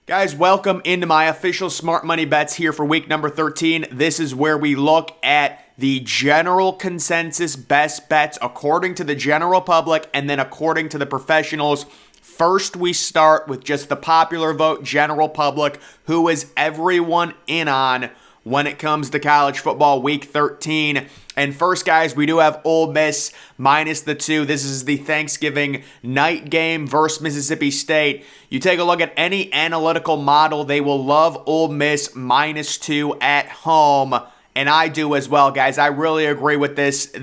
Guys, welcome into my official Smart Money Bets here for week number 13. This is where we look at the general consensus best bets according to the general public and then according to the professionals. First, we start with just the popular vote, general public. Who is everyone in on when it comes to college football week 13? And first, guys, we do have Ole Miss minus the 2. This is the Thanksgiving night game versus Mississippi State. You take a look at any analytical model, they will love Ole Miss minus 2 at home. And I do as well, guys. I really agree with this.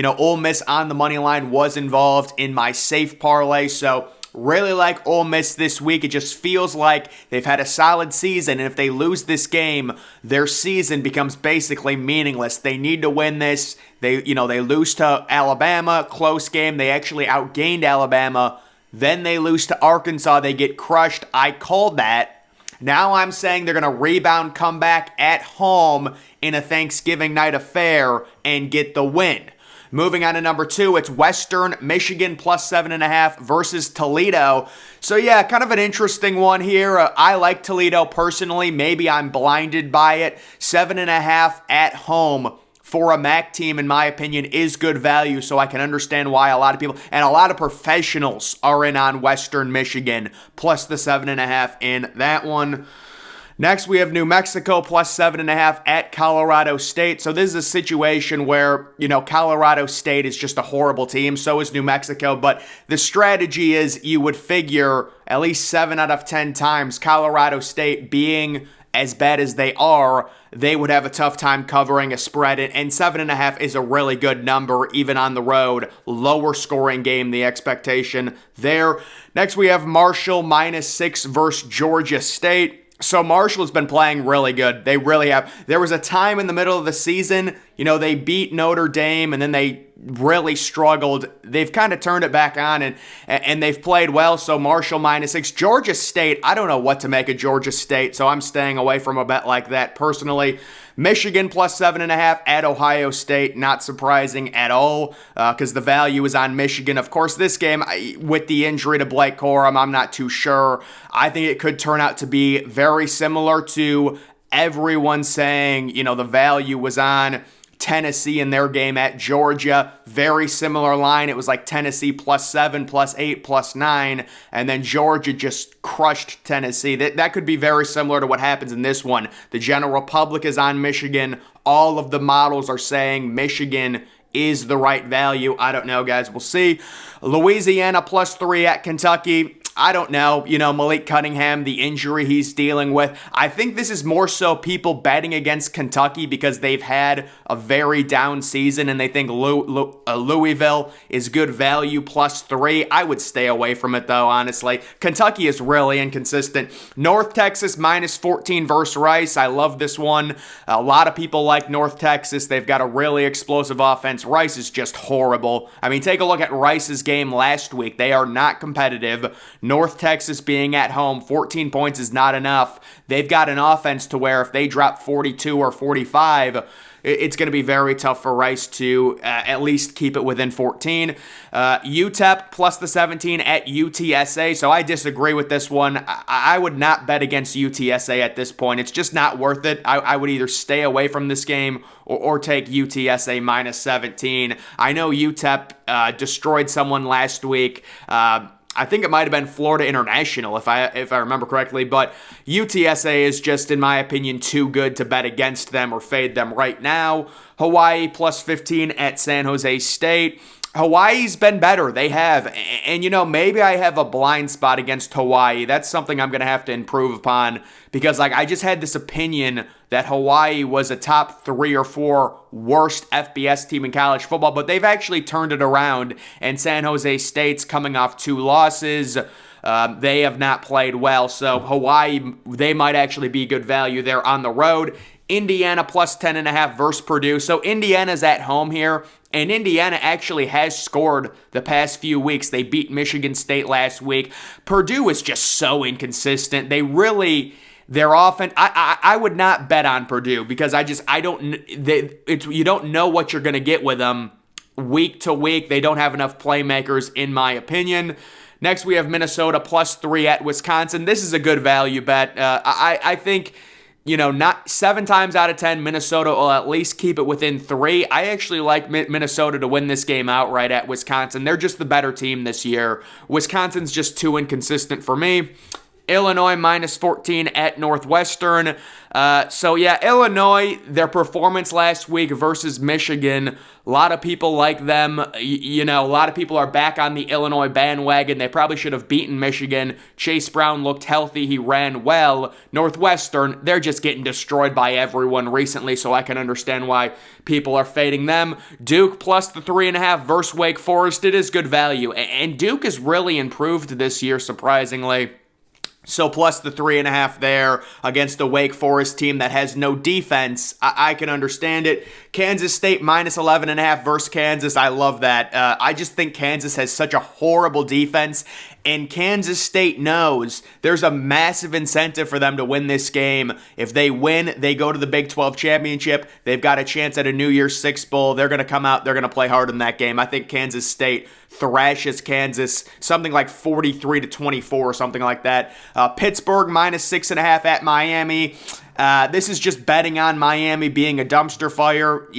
Ole Miss on the money line was involved in my safe parlay, so really like Ole Miss this week. It just feels like they've had a solid season, and if they lose this game, their season becomes basically meaningless. They need to win this. They lose to Alabama, close game. They actually outgained Alabama. Then they lose to Arkansas. They get crushed. I called that. Now I'm saying they're going to rebound, come back at home in a Thanksgiving night affair and get the win. Moving on to number 2, it's Western Michigan plus 7.5 versus Toledo. So yeah, kind of an interesting one here. I like Toledo personally. Maybe I'm blinded by it. 7.5 at home for a MAC team, in my opinion, is good value, so I can understand why a lot of people and a lot of professionals are in on Western Michigan, plus the 7.5 in that one. Next, we have New Mexico plus 7.5 at Colorado State. So this is a situation where, Colorado State is just a horrible team. So is New Mexico. But the strategy is you would figure at least 7 out of 10 times Colorado State being as bad as they are, they would have a tough time covering a spread. And 7.5 is a really good number, even on the road. Lower scoring game, the expectation there. Next, we have Marshall minus 6 versus Georgia State. So Marshall has been playing really good. They really have. There was a time in the middle of the season, they beat Notre Dame and then they really struggled. They've kind of turned it back on and they've played well. So Marshall minus 6. Georgia State, I don't know what to make of Georgia State, so I'm staying away from a bet like that personally. Michigan plus 7.5 at Ohio State, not surprising at all because the value is on Michigan. Of course, this game, with the injury to Blake Corum, I'm not too sure. I think it could turn out to be very similar to everyone saying, the value was on Tennessee in their game at Georgia. Very similar line. It was like Tennessee plus 7, plus 8, plus 9, and then Georgia just crushed Tennessee. That could be very similar to what happens in this one. The general public is on Michigan. All of the models are saying Michigan is the right value. I don't know, guys. We'll see. Louisiana plus 3 at Kentucky. I don't know, Malik Cunningham, the injury he's dealing with. I think this is more so people betting against Kentucky because they've had a very down season and they think Louisville is good value plus 3. I would stay away from it though, honestly. Kentucky is really inconsistent. North Texas minus 14 versus Rice. I love this one. A lot of people like North Texas. They've got a really explosive offense. Rice is just horrible. I mean, take a look at Rice's game last week. They are not competitive. North Texas being at home, 14 points is not enough. They've got an offense to where if they drop 42 or 45, it's going to be very tough for Rice to at least keep it within 14. UTEP plus the 17 at UTSA. So I disagree with this one. I would not bet against UTSA at this point. It's just not worth it. I would either stay away from this game or take UTSA minus 17. I know UTEP destroyed someone last week. I think it might have been Florida International, if I remember correctly, but UTSA is just, in my opinion, too good to bet against them or fade them right now. Hawaii plus 15 at San Jose State. Hawaii's been better. They have. And, maybe I have a blind spot against Hawaii. That's something I'm going to have to improve upon because, I just had this opinion that Hawaii was a top 3 or 4 worst FBS team in college football, but they've actually turned it around, and San Jose State's coming off 2 losses. They have not played well, so Hawaii, they might actually be good value there on the road. Indiana plus 10.5 versus Purdue. So Indiana's at home here, and Indiana actually has scored the past few weeks. They beat Michigan State last week. Purdue is just so inconsistent. Their offense, I would not bet on Purdue because you don't know what you're going to get with them week to week. They don't have enough playmakers, in my opinion. Next, we have Minnesota +3 at Wisconsin. This is a good value bet. I think, not 7 times out of 10, Minnesota will at least keep it within 3. I actually like Minnesota to win this game outright at Wisconsin. They're just the better team this year. Wisconsin's just too inconsistent for me. Illinois -14 at Northwestern. Illinois, their performance last week versus Michigan, a lot of people like them. A lot of people are back on the Illinois bandwagon. They probably should have beaten Michigan. Chase Brown looked healthy. He ran well. Northwestern, they're just getting destroyed by everyone recently, so I can understand why people are fading them. Duke +3.5 versus Wake Forest. It is good value, and Duke has really improved this year, surprisingly. So +3.5 there against a Wake Forest team that has no defense. I can understand it. Kansas State -11.5 versus Kansas. I love that. I just think Kansas has such a horrible defense, and Kansas State knows there's a massive incentive for them to win this game. If they win, they go to the Big 12 championship. They've got a chance at a New Year's Six Bowl. They're going to come out. They're going to play hard in that game. I think Kansas State thrashes Kansas, something like 43-24 or something like that. Pittsburgh -6.5 at Miami. This is just betting on Miami being a dumpster fire.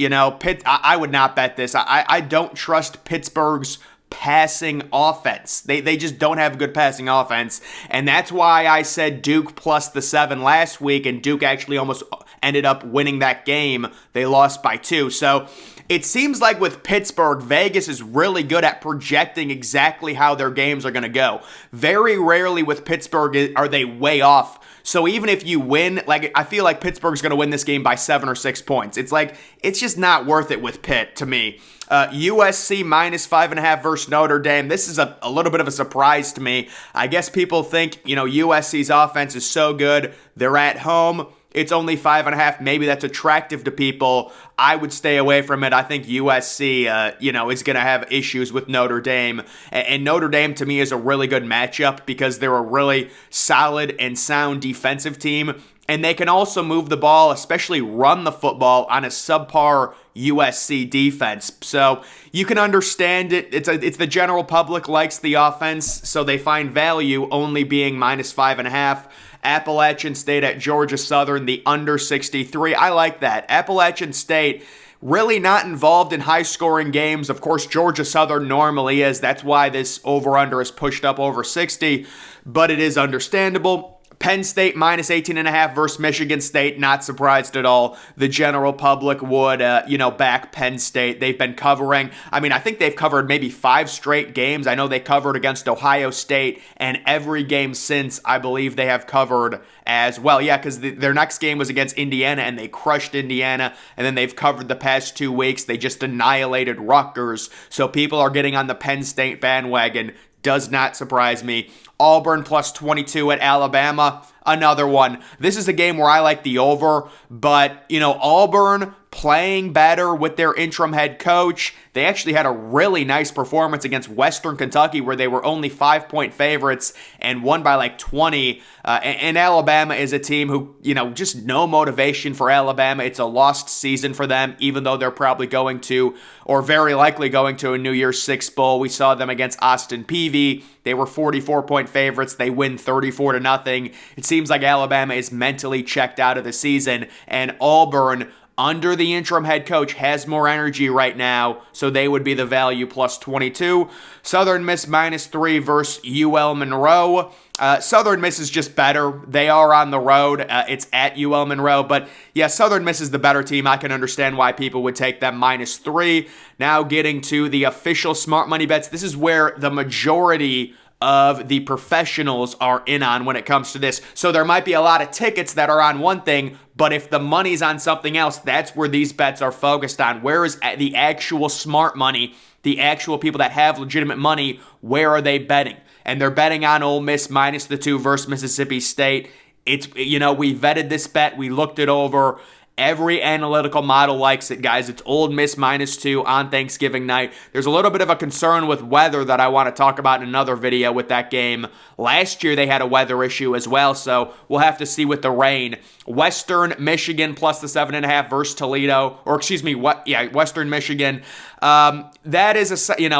I would not bet this. I don't trust Pittsburgh's passing offense. They just don't have a good passing offense. And that's why I said Duke +7 last week, and Duke actually almost ended up winning that game. They lost by 2. So it seems like with Pittsburgh, Vegas is really good at projecting exactly how their games are going to go. Very rarely with Pittsburgh are they way off. So even if you win, I feel like Pittsburgh's going to win this game by 7 or 6 points. It's just not worth it with Pitt to me. USC -5.5 versus Notre Dame. This is a little bit of a surprise to me. I guess people think, USC's offense is so good. They're at home. It's only 5.5. Maybe that's attractive to people. I would stay away from it. I think USC, is going to have issues with Notre Dame. And Notre Dame, to me, is a really good matchup because they're a really solid and sound defensive team. And they can also move the ball, especially run the football on a subpar USC defense. So you can understand it. It's the general public likes the offense, so they find value only being -5.5. Appalachian State at Georgia Southern, the under 63. I like that. Appalachian State really not involved in high-scoring games. Of course, Georgia Southern normally is. That's why this over-under is pushed up over 60, but it is understandable. Penn State -18.5 versus Michigan State. Not surprised at all. The general public would, back Penn State. They've been covering. I think they've covered maybe 5 straight games. I know they covered against Ohio State, and every game since, I believe they have covered as well. Yeah, because their next game was against Indiana, and they crushed Indiana, and then they've covered the past 2 weeks. They just annihilated Rutgers. So people are getting on the Penn State bandwagon. Does not surprise me. Auburn +22 at Alabama. Another one. This is a game where I like the over, but, Auburn playing better with their interim head coach. They actually had a really nice performance against Western Kentucky where they were only 5-point favorites and won by 20. And Alabama is a team who, just no motivation for Alabama. It's a lost season for them, even though they're probably going to, or very likely going to, a New Year's Six Bowl. We saw them against Austin Peay. They were 44-point favorites. They win 34-0. It seems like Alabama is mentally checked out of the season, and Auburn, under the interim head coach, has more energy right now, so they would be the value +22. Southern Miss -3 versus UL Monroe. Southern Miss is just better. They are on the road. It's at UL Monroe. But yeah, Southern Miss is the better team. I can understand why people would take them -3. Now getting to the official smart money bets. This is where the majority of the professionals are in on when it comes to this. So there might be a lot of tickets that are on one thing, but if the money's on something else, that's where these bets are focused on. Where is the actual smart money, the actual people that have legitimate money, where are they betting? And they're betting on Ole Miss -2 versus Mississippi State. It's, we vetted this bet, we looked it over, Every analytical model likes it, guys. It's Ole Miss -2 on Thanksgiving night. There's a little bit of a concern with weather that I want to talk about in another video with that game. Last year, they had a weather issue as well, so we'll have to see with the rain. Western Michigan plus the 7.5 versus Toledo, or excuse me, Western Michigan. That is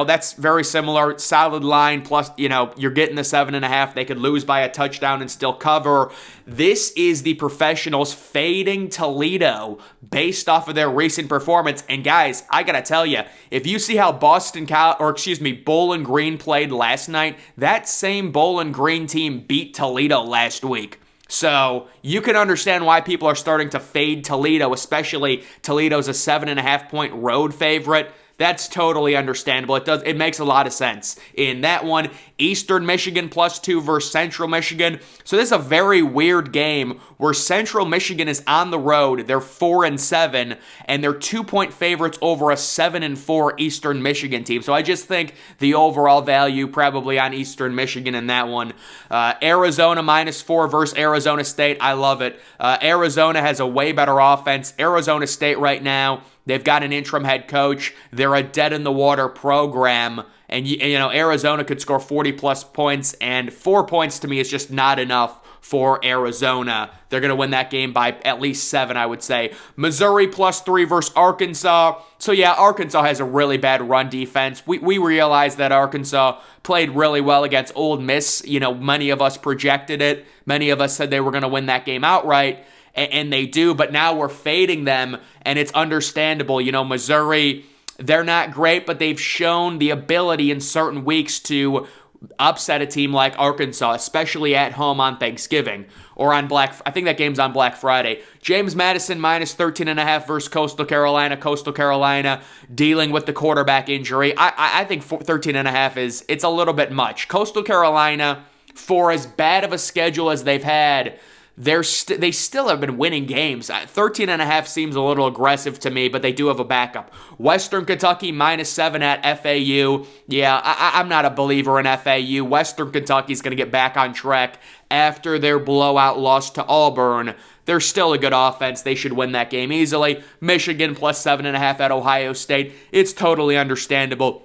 that's very similar. Solid line plus, you're getting the 7.5. They could lose by a touchdown and still cover. This is the professionals fading Toledo based off of their recent performance. And guys, I gotta tell you, if you see how Bowling Green played last night, that same Bowling Green team beat Toledo last week. So you can understand why people are starting to fade Toledo, especially Toledo's a 7.5-point road favorite. That's totally understandable. It makes a lot of sense. In that one, Eastern Michigan +2 versus Central Michigan. So this is a very weird game where Central Michigan is on the road. They're 4-7, and they're 2-point favorites over a 7-4 Eastern Michigan team. So I just think the overall value probably on Eastern Michigan in that one. Arizona -4 versus Arizona State. I love it. Arizona has a way better offense. Arizona State right now, they've got an interim head coach. They're a dead-in-the-water program. And Arizona could score 40-plus points, and 4 points to me is just not enough for Arizona. They're going to win that game by at least 7, I would say. Missouri +3 versus Arkansas. So, yeah, Arkansas has a really bad run defense. We realize that Arkansas played really well against Ole Miss. Many of us projected it. Many of us said they were going to win that game outright. And they do, but now we're fading them, and it's understandable. Missouri, they're not great, but they've shown the ability in certain weeks to upset a team like Arkansas, especially at home on Thanksgiving or on I think that game's on Black Friday. James Madison -13.5 versus Coastal Carolina. Coastal Carolina dealing with the quarterback injury. I think 13.5 it's a little bit much. Coastal Carolina, for as bad of a schedule as they've had, they still have been winning games. 13.5 seems a little aggressive to me, but they do have a backup. Western Kentucky -7 at FAU. Yeah, I'm not a believer in FAU. Western Kentucky's going to get back on track after their blowout loss to Auburn. They're still a good offense. They should win that game easily. Michigan +7.5 at Ohio State. It's totally understandable.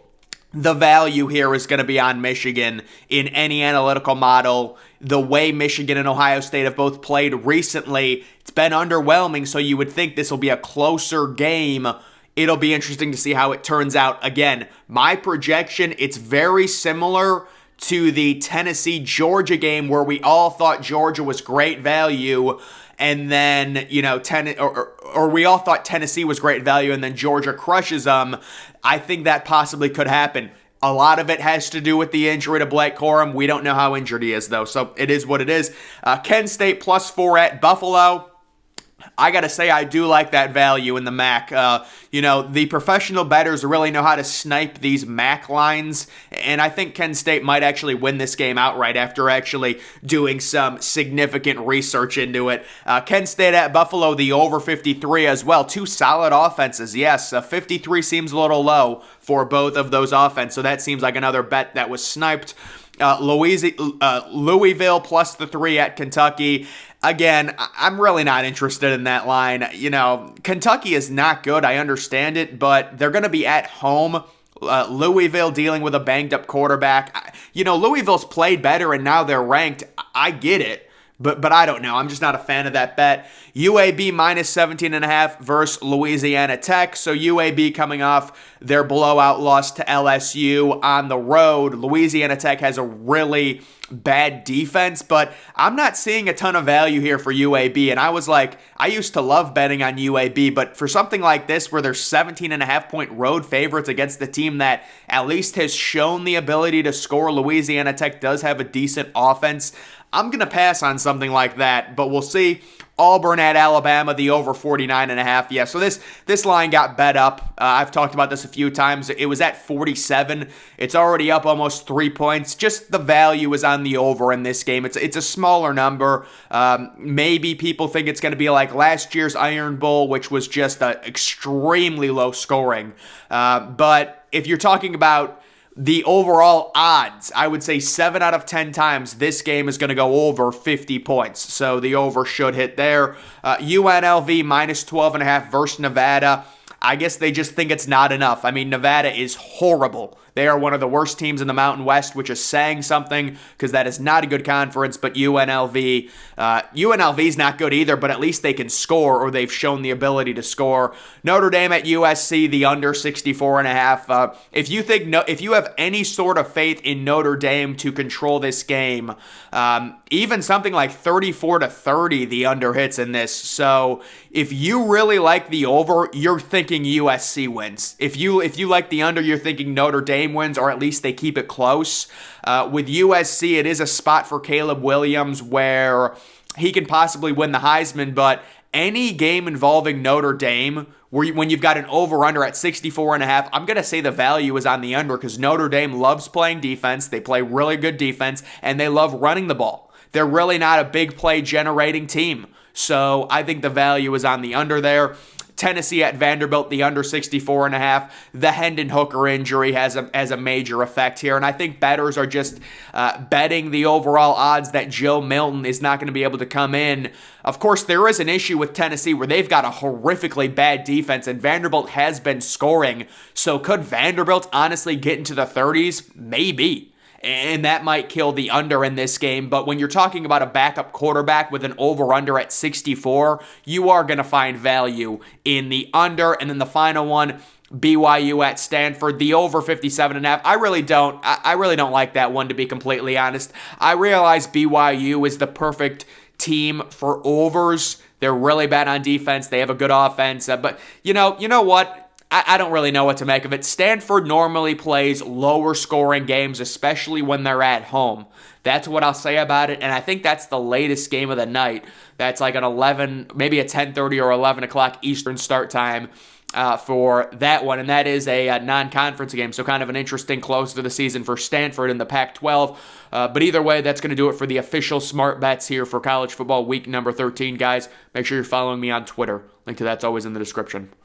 The value here is going to be on Michigan in any analytical model. The way Michigan and Ohio State have both played recently, it's been underwhelming, so you would think this will be a closer game. It'll be interesting to see how it turns out. Again, my projection, it's very similar to the Tennessee-Georgia game where we all thought Georgia was great value, and then, or we all thought Tennessee was great value, and then Georgia crushes them. I think that possibly could happen. A lot of it has to do with the injury to Blake Corum. We don't know how injured he is, though, so it is what it is. Kent State +4 at Buffalo. I got to say, I do like that value in the MAC. The professional bettors really know how to snipe these MAC lines, and I think Kent State might actually win this game outright after actually doing some significant research into it. Kent State at Buffalo, the over 53 as well. Two solid offenses, yes. 53 seems a little low for both of those offenses, so that seems like another bet that was sniped. Louisville +3 at Kentucky. Again, I'm really not interested in that line. Kentucky is not good. I understand it, but they're going to be at home. Louisville dealing with a banged-up quarterback. Louisville's played better, and now they're ranked. I get it. But I don't know. I'm just not a fan of that bet. UAB -17.5 versus Louisiana Tech. So UAB coming off their blowout loss to LSU on the road. Louisiana Tech has a really bad defense, but I'm not seeing a ton of value here for UAB. And I used to love betting on UAB, but for something like this where they're 17.5-point road favorites against the team that at least has shown the ability to score, Louisiana Tech does have a decent offense. I'm going to pass on something like that, but we'll see. Auburn at Alabama, the over 49.5. Yeah, so this line got bet up. I've talked about this a few times. It was at 47. It's already up almost 3 points. Just the value is on the over in this game. It's a smaller number. Maybe people think it's going to be like last year's Iron Bowl, which was just extremely low scoring. But if you're talking about the overall odds, I would say 7 out of 10 times this game is going to go over 50 points. So the over should hit there. UNLV minus 12.5 versus Nevada. I guess they just think it's not enough. I mean, Nevada is horrible. They are one of the worst teams in the Mountain West, which is saying something because that is not a good conference. But UNLV is not good either, but at least they can score, or they've shown the ability to score. Notre Dame at USC, the under 64.5. If you have any sort of faith in Notre Dame to control this game, even something like 34-30, the under hits in this. So if you really like the over, you're thinking USC wins. If you like the under, you're thinking Notre Dame wins, or at least they keep it close. With USC, it is a spot for Caleb Williams where he can possibly win the Heisman, but any game involving Notre Dame, when you've got an over-under at 64.5, I'm going to say the value is on the under because Notre Dame loves playing defense. They play really good defense, and they love running the ball. They're really not a big play-generating team. So I think the value is on the under there. Tennessee at Vanderbilt, the under 64.5. The Hendon Hooker injury has a major effect here, and I think bettors are just betting the overall odds that Joe Milton is not going to be able to come in. Of course, there is an issue with Tennessee where they've got a horrifically bad defense, and Vanderbilt has been scoring. So could Vanderbilt honestly get into the 30s? Maybe. And that might kill the under in this game. But when you're talking about a backup quarterback with an over-under at 64, you are going to find value in the under. And then the final one, BYU at Stanford, the over 57.5. I really don't like that one, to be completely honest. I realize BYU is the perfect team for overs. They're really bad on defense. They have a good offense. But you know what? I don't really know what to make of it. Stanford normally plays lower scoring games, especially when they're at home. That's what I'll say about it, and I think that's the latest game of the night. That's like an 11, maybe a 10:30 or 11 o'clock Eastern start time for that one, and that is a non-conference game, so kind of an interesting close to the season for Stanford in the Pac-12. But either way, that's going to do it for the official Smart Bets here for college football week number 13, guys. Make sure you're following me on Twitter. Link to that's always in the description.